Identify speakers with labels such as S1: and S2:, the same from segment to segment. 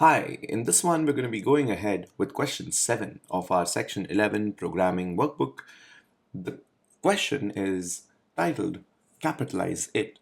S1: Hi, in this one we're going to be going ahead with question 7 of our section 11 programming workbook. The question is titled Capitalize It.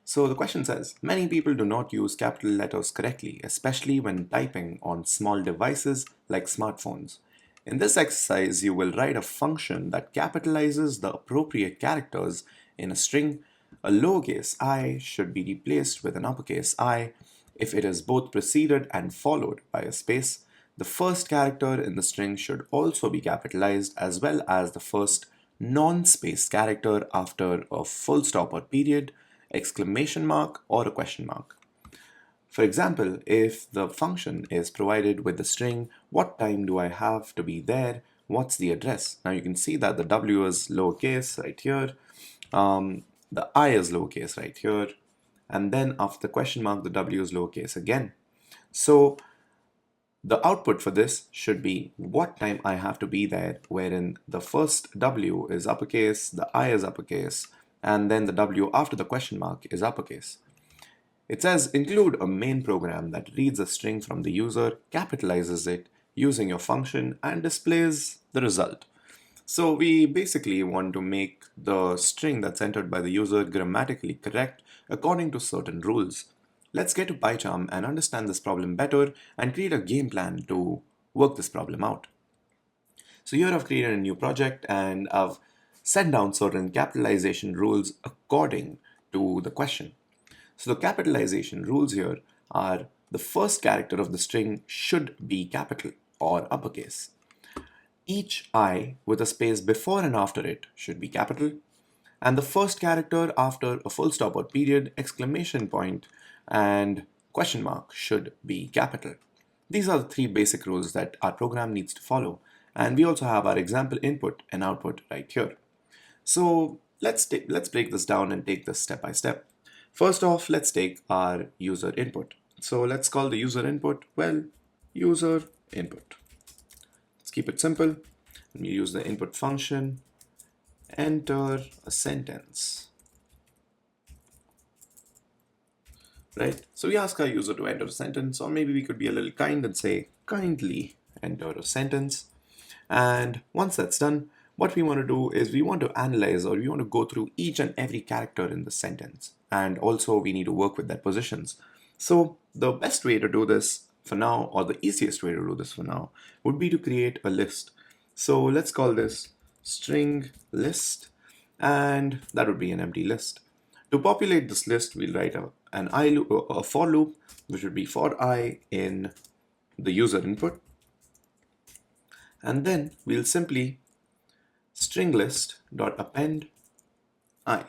S1: So the question says, many people do not use capital letters correctly, especially when typing on small devices like smartphones. In this exercise, you will write a function that capitalizes the appropriate characters in a string. A lowercase I should be replaced with an uppercase I if it is both preceded and followed by a space. The first character in the string should also be capitalized as well as the first non-space character after a full stop or period, exclamation mark, or a question mark. For example, if the function is provided with the string, what time do I have to be there? What's the address? Now you can see that the W is lowercase right here. The I is lowercase right here. And then after the question mark, the W is lowercase again. So the output for this should be what time I have to be there, wherein the first W is uppercase, the I is uppercase, and then the W after the question mark is uppercase. It says include a main program that reads a string from the user, capitalizes it using your function, and displays the result. So we basically want to make the string that's entered by the user grammatically correct according to certain rules. Let's get to PyCharm and understand this problem better and create a game plan to work this problem out. So here I've created a new project and I've set down certain capitalization rules according to the question. So the capitalization rules here are the first character of the string should be capital or uppercase. Each I with a space before and after it should be capital. And the first character after a full stop or period, exclamation point, and question mark should be capital. These are the three basic rules that our program needs to follow. And we also have our example input and output right here. So let's break this down and take this step by step. First off, let's take our user input. So let's call the user input, well, user input. Let's keep it simple. We use the input function, enter a sentence. Right? So we ask our user to enter a sentence, or maybe we could be a little kind and say, kindly enter a sentence. And once that's done, what we want to do is we want to analyze or we want to go through each and every character in the sentence. And also we need to work with their positions. So the best way to do this for now, or the easiest way to do this for now, would be to create a list. So let's call this string list, and that would be an empty list. To populate this list, we'll write a for loop, which would be for I in the user input. And then we'll simply string list dot append I,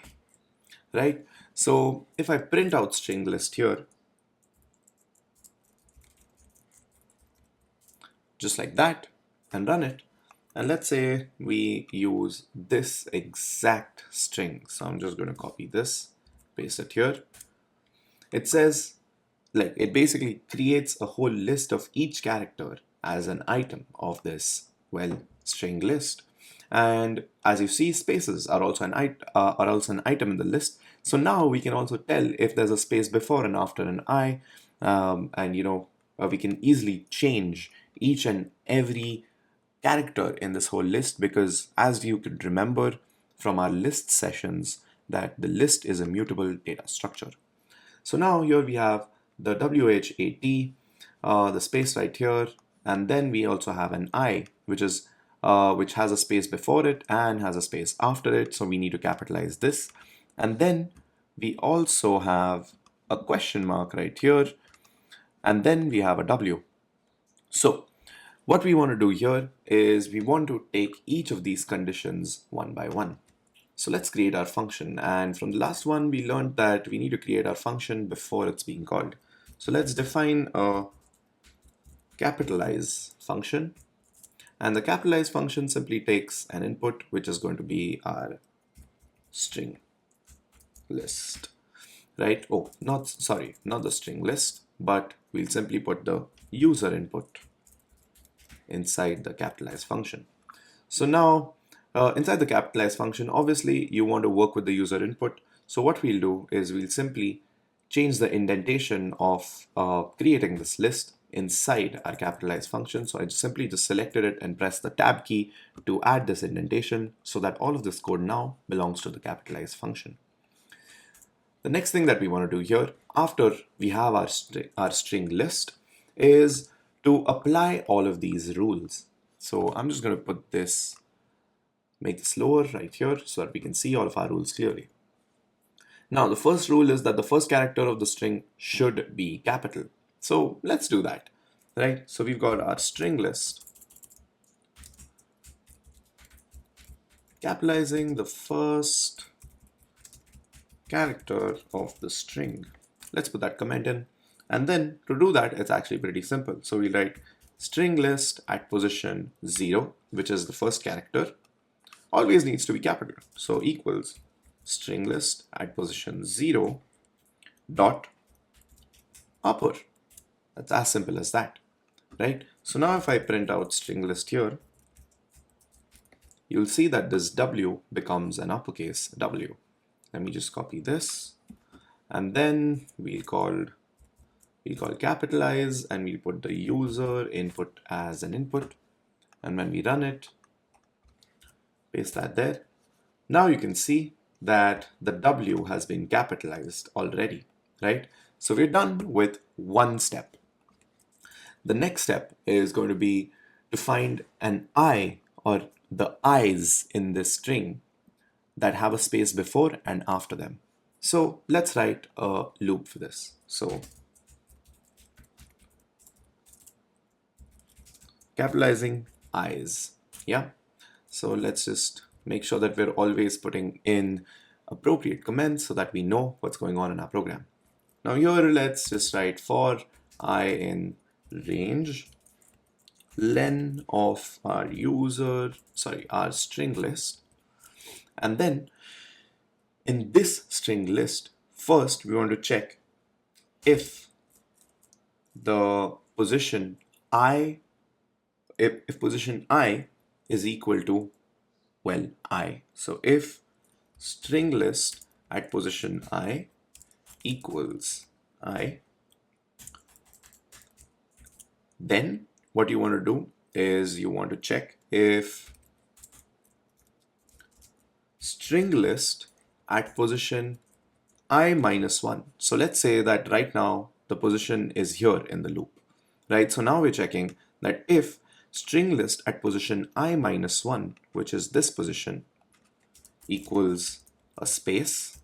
S1: right? So if I print out string list here, just like that, and run it, and let's say we use this exact string. So I'm just going to copy this, paste it here. It says, like, it basically creates a whole list of each character as an item of this, well, string list. And as you see, spaces are also an item in the list. So now we can also tell if there's a space before and after an I, and we can easily change each and every character in this whole list, because as you could remember from our list sessions, that the list is a mutable data structure. So now here we have the WHAT, the space right here, and then we also have an I, which has a space before it and has a space after it. So we need to capitalize this. And then we also have a question mark right here, and then we have a W. So what we want to do here is we want to take each of these conditions one by one. So let's create our function, and from the last one we learned that we need to create our function before it's being called. So let's define a capitalize function, and the capitalize function simply takes an input, which is going to be our string list, right? Oh, not the string list, but we'll simply put the user input inside the capitalize function. So now inside the capitalize function, obviously you want to work with the user input. So what we'll do is we'll simply change the indentation of creating this list inside our capitalized function. So I simply just selected it and pressed the tab key to add this indentation so that all of this code now belongs to the capitalized function. The next thing that we want to do here, after we have our string list, is to apply all of these rules. So I'm just going to put this, make this lower right here so that we can see all of our rules clearly. Now, the first rule is that the first character of the string should be capital. So let's do that, right? So we've got our string list, capitalizing the first character of the string. Let's put that comment in. And then to do that, it's actually pretty simple. So we write string list at position 0, which is the first character, always needs to be capital. So equals string list at position 0 dot upper. That's as simple as that, right? So now if I print out string list here, you'll see that this W becomes an uppercase W. Let me just copy this, and then we'll call capitalize, and we'll put the user input as an input. And when we run it, paste that there. Now you can see that the W has been capitalized already, right? So we're done with one step. The next step is going to be to find an I, or the I's in this string that have a space before and after them. So let's write a loop for this. So capitalizing I's, yeah. So let's just make sure that we're always putting in appropriate comments so that we know what's going on in our program. Now here, let's just write for I in range len of our our string list. And then in this string list, first we want to check if the position I, if position I is equal to, well, I. So if string list at position I equals I, then what you want to do is you want to check if string list at position I minus 1. So let's say that right now the position is here in the loop, right? So now we're checking that if string list at position I minus 1, which is this position, equals a space,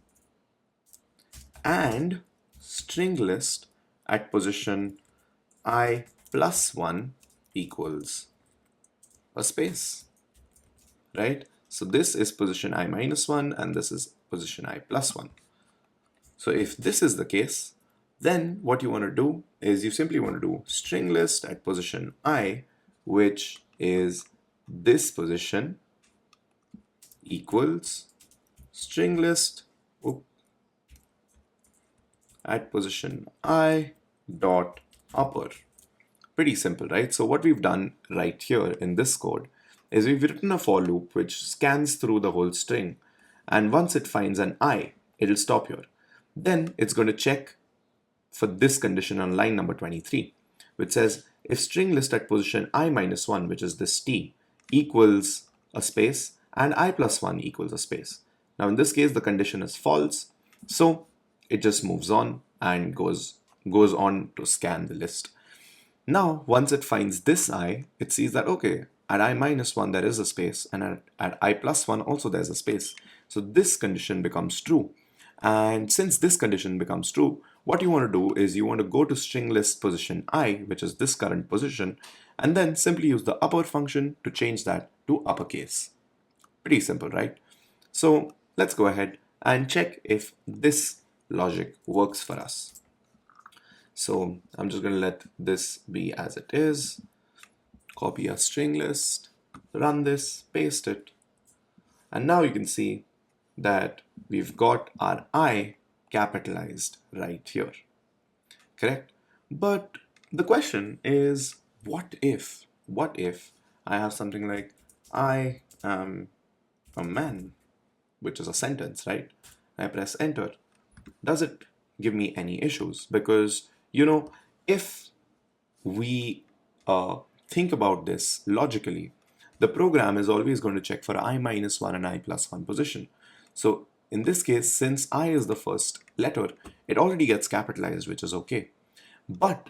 S1: and string list at position I plus 1 equals a space, right? So this is position I minus 1 and this is position I plus 1. So if this is the case, then what you want to do is you simply want to do string list at position I, which is this position, equals string list at position I dot upper. Pretty simple, right? So what we've done right here in this code is we've written a for loop which scans through the whole string, and once it finds an I, it'll stop here. Then it's going to check for this condition on line number 23, which says if string list at position I minus 1, which is this t, equals a space and I plus 1 equals a space. Now in this case the condition is false, so it just moves on and goes on to scan the list. Now once it finds this I, it sees that okay, at I minus 1 there is a space, and at I plus 1 also there's a space. So this condition becomes true. And since this condition becomes true, what you want to do is you want to go to string list position I, which is this current position, and then simply use the upper function to change that to uppercase. Pretty simple, right? So let's go ahead and check if this logic works for us. So I'm just going to let this be as it is, copy a string list, run this, paste it, and now you can see that we've got our I capitalized right here, correct? But the question is, what if I have something like I am a man, which is a sentence, right? I press enter. Does it give me any issues? Because, you know, if we think about this logically, the program is always going to check for I minus 1 and I plus 1 position. So in this case, since I is the first letter, it already gets capitalized, which is okay. But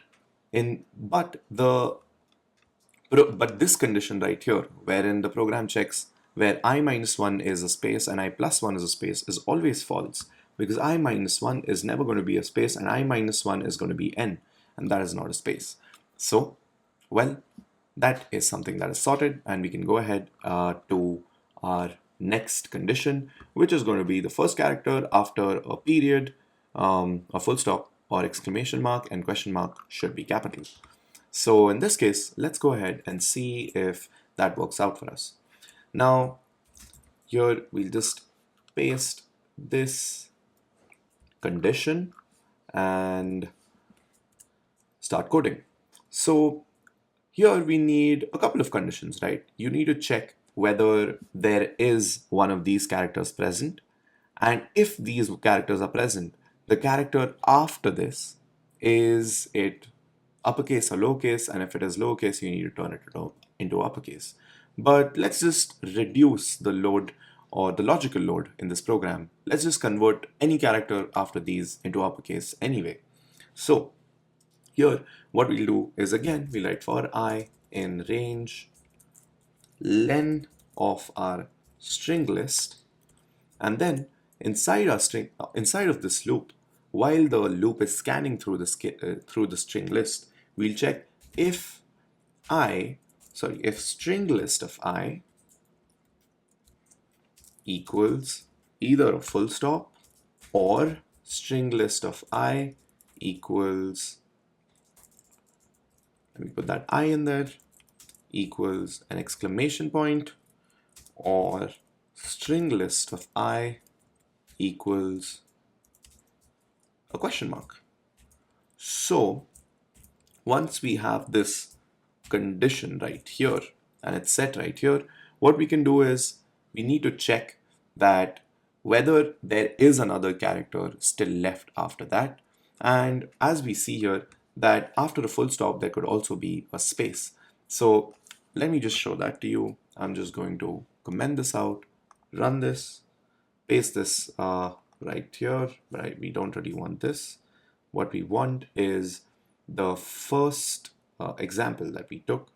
S1: in but the but this condition right here, wherein the program checks where I minus 1 is a space and I plus 1 is a space, is always false, because I minus 1 is never going to be a space and I minus 1 is going to be n, and that is not a space. So, well, that is something that is sorted, and we can go ahead to our next condition, which is going to be the first character after a period, a full stop, or exclamation mark and question mark should be capital. So in this case, let's go ahead and see if that works out for us. Now, here we'll just paste this condition and start coding. So here we need a couple of conditions, right? You need to check whether there is one of these characters present, and if these characters are present, the character after this, is it uppercase or lowercase, and if it is lowercase, you need to turn it into uppercase. But let's just reduce the load or the logical load in this program. Let's just convert any character after these into uppercase anyway. So here, what we'll do is, again, we'll write for I in range len of our string list, and then inside our string, inside of this loop, while the loop is scanning through the string list, we'll check if if string list of I equals either a full stop or string list of I equals, let me put that I in there, equals an exclamation point, or string list of I equals a question mark. So once we have this condition right here and it's set right here, what we can do is we need to check that whether there is another character still left after that. And as we see here, that after a full stop, there could also be a space. So let me just show that to you. I'm just going to comment this out, run this, paste this right here, but we don't really want this. What we want is the first example that we took.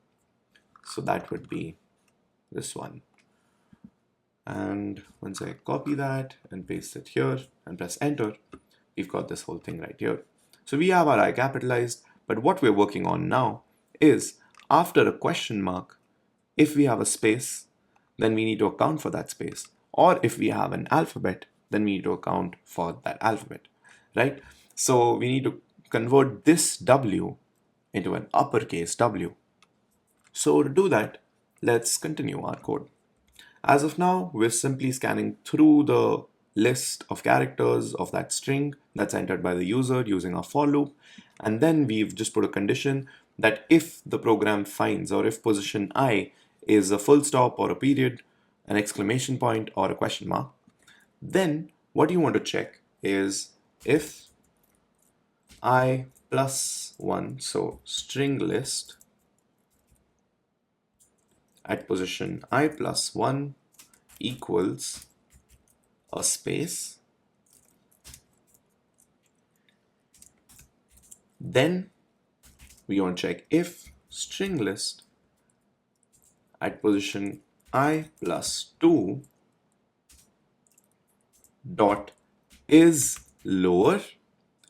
S1: So that would be this one. And once I copy that and paste it here and press enter, we've got this whole thing right here. So we have our I capitalized, but what we're working on now is after a question mark, if we have a space, then we need to account for that space. Or if we have an alphabet, then we need to account for that alphabet, right? So we need to convert this W into an uppercase W. So to do that, let's continue our code. As of now, we're simply scanning through the list of characters of that string that's entered by the user using our for loop. And then we've just put a condition that if the program finds, or if position I is a full stop or a period, an exclamation point or a question mark, then what you want to check is if I plus 1, so string list at position I plus 1 equals a space, then we want to check if string list at position I plus 2 dot is lower.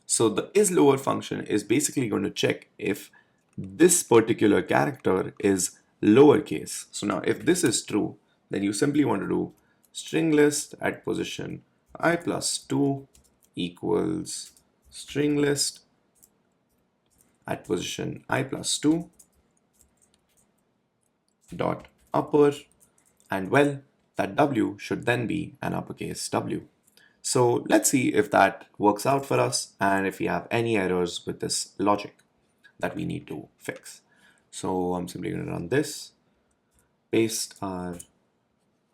S1: So the is lower function is basically going to check if this particular character is lowercase. So now if this is true, then you simply want to do string list at position I plus 2 equals string list at position I plus 2 dot upper, and well, that W should then be an uppercase W. So let's see if that works out for us and if we have any errors with this logic that we need to fix. So I'm simply going to run this, paste our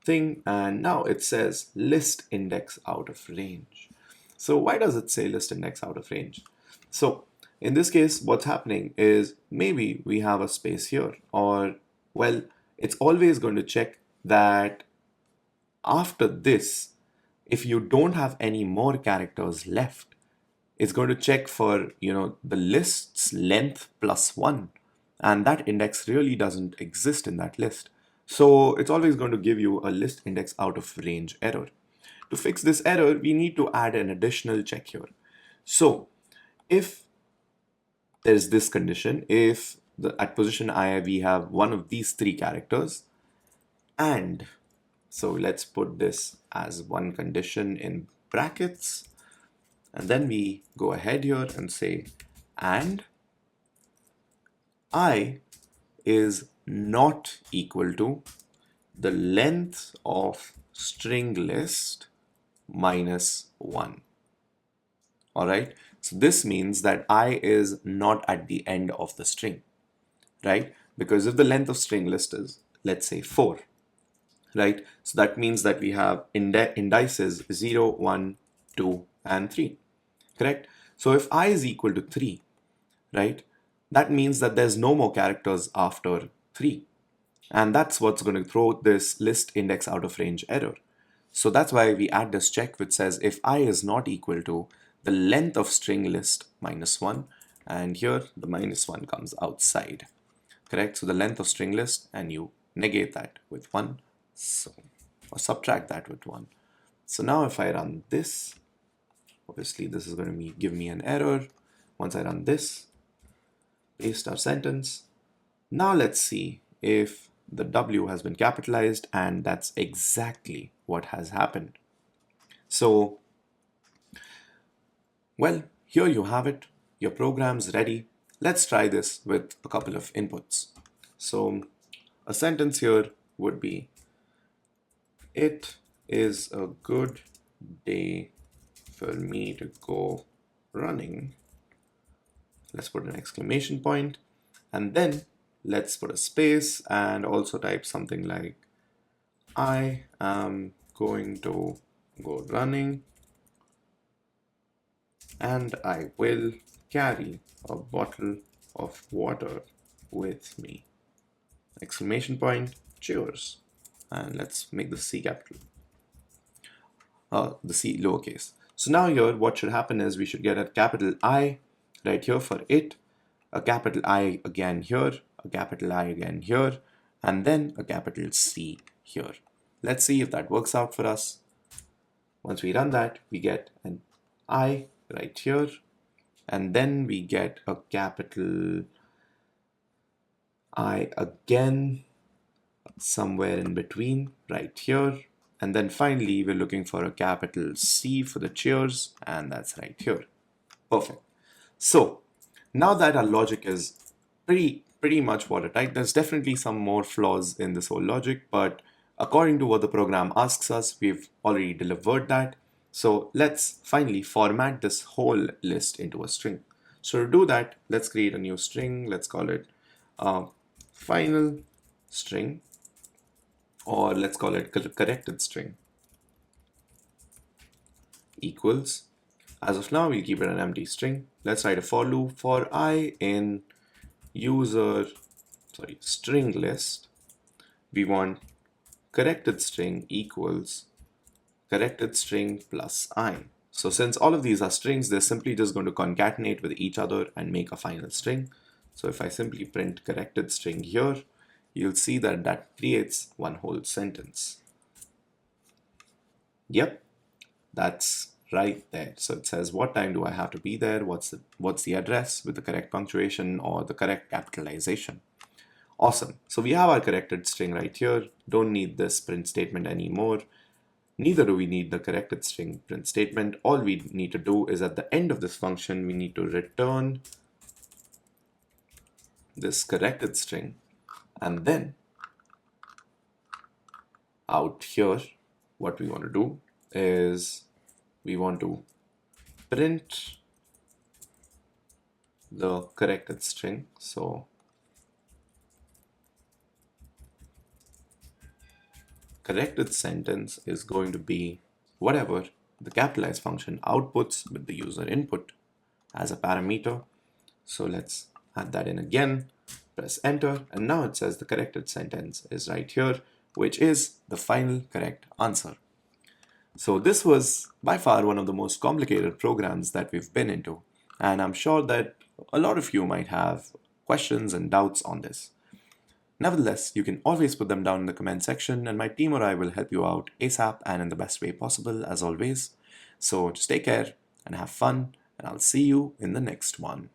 S1: thing, and now it says list index out of range. So why does it say list index out of range? So In this case, what's happening is maybe we have a space here, or well, it's always going to check that after this, if you don't have any more characters left, it's going to check for, the list's length plus one. And that index really doesn't exist in that list. So it's always going to give you a list index out of range error. To fix this error, we need to add an additional check here. So if there's this condition, if at position I we have one of these three characters, and so let's put this as one condition in brackets, and then we go ahead here and say and I is not equal to the length of string list minus 1. All right, so this means that I is not at the end of the string, right? Because if the length of string list is, let's say, 4, right? So that means that we have indices 0, 1, 2, and 3, correct? So if I is equal to 3, right, that means that there's no more characters after 3. And that's what's going to throw this list index out of range error. So that's why we add this check which says if I is not equal to the length of string list minus 1, and here the minus 1 comes outside, correct? So the length of string list, and you negate that with 1, so, or subtract that with 1. So now if I run this, obviously this is going to give me an error. Once I run this, paste our sentence. Now let's see if the W has been capitalized, and that's exactly what has happened. So, well, here you have it. Your program's ready. Let's try this with a couple of inputs. So a sentence here would be, it is a good day for me to go running. Let's put an exclamation point, and then let's put a space and also type something like, I am going to go running and I will carry a bottle of water with me. Exclamation point, cheers. And let's make the C capital, the C lowercase. So now here what should happen is we should get a capital I right here for it, a capital I again here, a capital I again here, and then a capital C here. Let's see if that works out for us. Once we run that, we get an I right here, and then we get a capital I again somewhere in between right here, and then finally we're looking for a capital C for the cheers, and that's right here. Perfect. So now that our logic is pretty much watertight, there's definitely some more flaws in this whole logic, but according to what the program asks us, we've already delivered that. So let's finally format this whole list into a string. So to do that, let's create a new string. Let's call it final string, or let's call it corrected string, equals. As of now, we'll keep it an empty string. Let's write a for loop for I in string list. We want corrected string equals corrected string plus I. So since all of these are strings, they're simply just going to concatenate with each other and make a final string. So if I simply print corrected string here, you'll see that that creates one whole sentence. Yep, that's right there. So it says what time do I have to be there, what's the address with the correct punctuation or the correct capitalization. Awesome. So we have our corrected string right here. Don't need this print statement anymore. Neither do we need the corrected string print statement. All we need to do is at the end of this function, we need to return this corrected string, and then out here, what we want to do is we want to print the corrected string. So corrected sentence is going to be whatever the capitalized function outputs with the user input as a parameter. So let's add that in again, press enter, and now it says the corrected sentence is right here, which is the final correct answer. So this was by far one of the most complicated programs that we've been into, and I'm sure that a lot of you might have questions and doubts on this. Nevertheless, you can always put them down in the comment section, and my team or I will help you out ASAP and in the best way possible, as always. So just take care and have fun, and I'll see you in the next one.